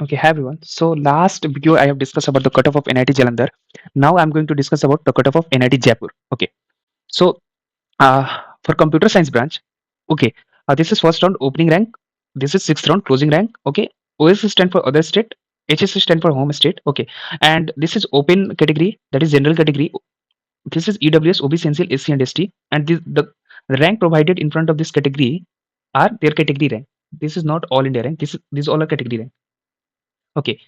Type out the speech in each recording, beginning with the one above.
Okay, hi everyone. So last video I have discussed about the cutoff of NIT Jalandhar. Now I'm going to discuss about the cutoff of NIT Jaipur. Okay. So uh, for computer science branch, okay, this is first round opening rank. This is sixth round closing rank. Okay. OS stand for other state. HS stand for home state. Okay. And this is open category. That is general category. This is EWS, OBC, NCL, SC, and ST. And the rank provided in front of this category are their category rank. This is not all India rank. These all are category rank. Okay.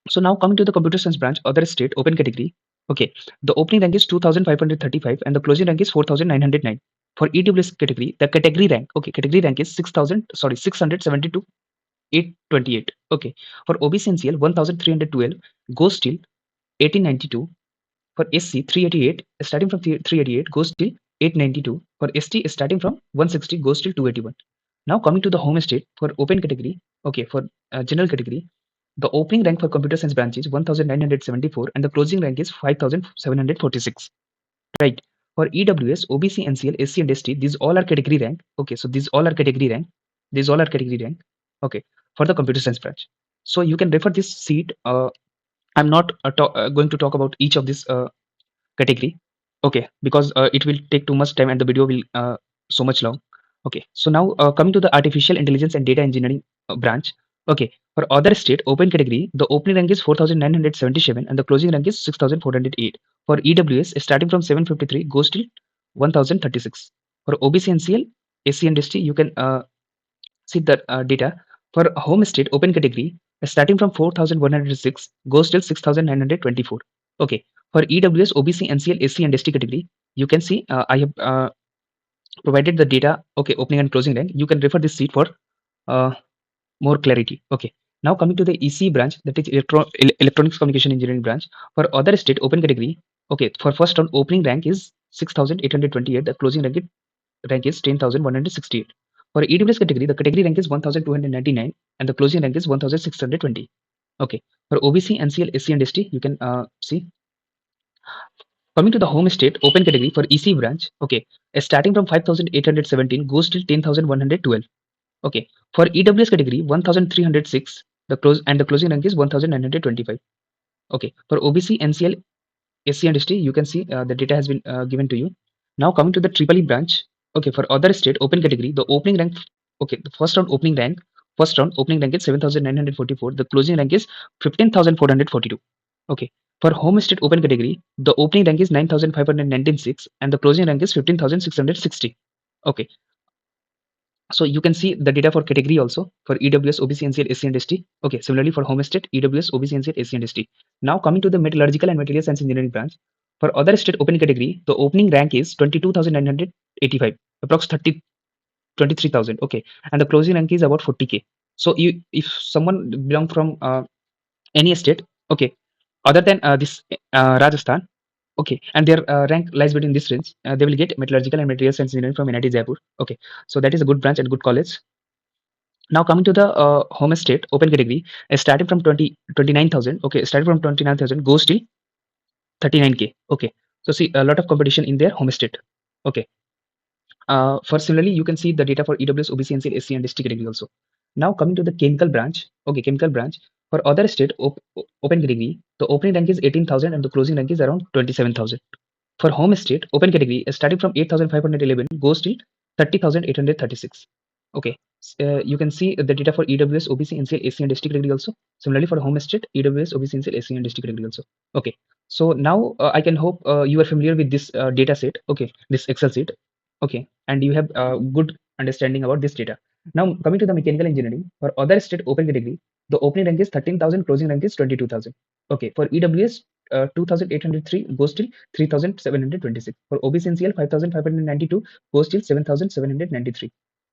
So now coming to the computer science branch, other state, open category. Okay, the opening rank is 2535 and the closing rank is 4909. For EWS category, the category rank, okay, category rank is 672 828. Okay, for OBC NCL 1312 goes till 1892. For SC 388, starting from 388 goes till 892. For ST starting from 160 goes till 281. Now coming to the home state for open category, okay, for general category, the opening rank for computer science branch is 1974 and the closing rank is 5746. Right. For EWS, OBC, NCL, SC, and ST, these all are category rank. Okay, so these all are category rank. These all are category rank. Okay, for the computer science branch. So you can refer this sheet. I'm not going to talk about each of this category, okay, because it will take too much time and the video will so much long. Okay, so now coming to the artificial intelligence and data engineering branch. Okay, for other state open category, the opening rank is 4977 and the closing rank is 6408. For EWS starting from 753 goes till 1036. For OBC, NCL, SC, and ST, you can see the data. For home state open category, starting from 4106 goes till 6924. Okay, for EWS, OBC, NCL, SC, and ST category, you can see I have provided the data. Okay, opening and closing rank. You can refer this sheet for uh, more clarity. Okay, now coming to the EC branch, that is electronics communication engineering branch. For other state open category, okay, for first round opening rank is 6828. The closing rank is 10,168. For EWS category, the category rank is 1299 and the closing rank is 1620. Okay, for OBC, NCL, SC, and ST, you can see. Coming to the home state open category for EC branch, okay, starting from 5817 goes till 10,112. Okay, for EWS category 1306, the closing rank is 1925. Okay, for OBC, NCL, SC, and ST, you can see the data has been given to you. Now coming to the triple E branch, okay, for other state open category, the opening rank, okay, the first round opening rank is 7944. The closing rank is 15,442. Okay, for home state open category, the opening rank is 9,596 and the closing rank is 15,660. Okay, so you can see the data for category also for EWS, OBC, NCL, SC, and ST. Okay, similarly for home state, EWS, OBC, NCL, SC, and ST. Now coming to the metallurgical and material science engineering branch. For other state open category, the opening rank is 22,985, approx 23,000. Okay, and the closing rank is about 40k. So if someone belong from any state, okay, other than this Rajasthan, okay, and their rank lies between this range, they will get metallurgical and material science engineering from NIT Jaipur. Okay, so that is a good branch and good college. Now coming to the home state open category, starting from 29,000. Okay, starting from 29,000 goes till 39k. Okay, so see a lot of competition in their home state. Okay, for similarly, you can see the data for EWS, OBC, NCL, SC, and ST category also. Now coming to the chemical branch. Okay, chemical branch. For other state open category, the opening rank is 18,000 and the closing rank is around 27,000. For home state open category, starting from 8,511 goes till 30,836. Okay, you can see the data for EWS, OBC, NCL, SC, and ST category also. Similarly for home state, EWS, OBC, NCL, SC, and ST category also. Okay, so now I can hope you are familiar with this data set. Okay, this Excel sheet. Okay, and you have good understanding about this data. Now coming to the mechanical engineering, for other state open category, the opening rank is 13,000, closing rank is 22,000. Okay, for EWS, 2,803 goes till 3,726. For OBC, NCL, 5,592 goes till 7,793.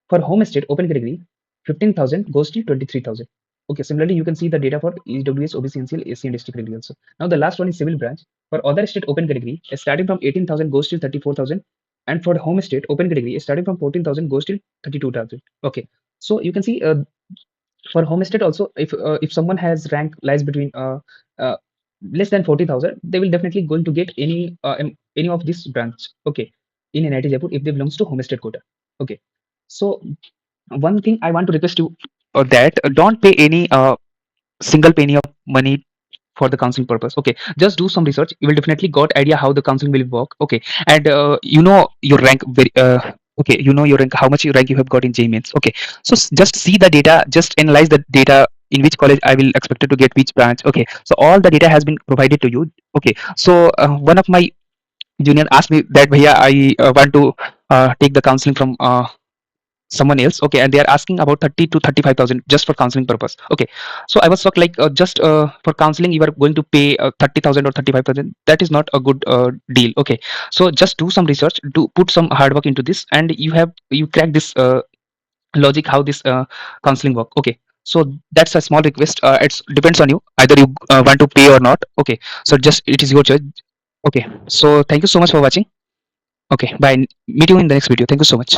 For home state open category, 15,000 goes till 23,000. Okay, similarly, you can see the data for EWS, OBC, NCL, SC, and ST category also. Now the last one is civil branch. For other state open category, starting from 18,000 goes till 34,000, and for the home state open category, starting from 14,000 goes till 32,000. Okay, so you can see for home state also, if someone has rank lies between uh, less than 40,000, they will definitely going to get any of this branch. Okay, in NIT Jaipur if they belongs to home state quota. Okay, so one thing I want to request you that don't pay any. single penny of money for the counseling purpose. Okay, just do some research, you will definitely got idea how the counseling will work. Okay, and you know your rank very okay, you know your rank, how much your rank you have got in JMeans. Okay, so just see the data, just analyze the data, in which college I will expected to get which branch. Okay, so all the data has been provided to you. Okay, so one of my junior asked me that bhaiya I want to take the counseling from someone else. Okay, and they are asking about 30 to 35,000 just for counseling purpose. Okay, so I was shocked, like just for counseling you are going to pay 30,000 or 35,000. That is not a good deal. Okay, so just do some research, do put some hard work into this, and you crack this logic how this counseling work. Okay, so that's a small request. It depends on you, either you want to pay or not. Okay, so just it is your choice. Okay, so thank you so much for watching. Okay, bye, meet you in the next video. Thank you so much.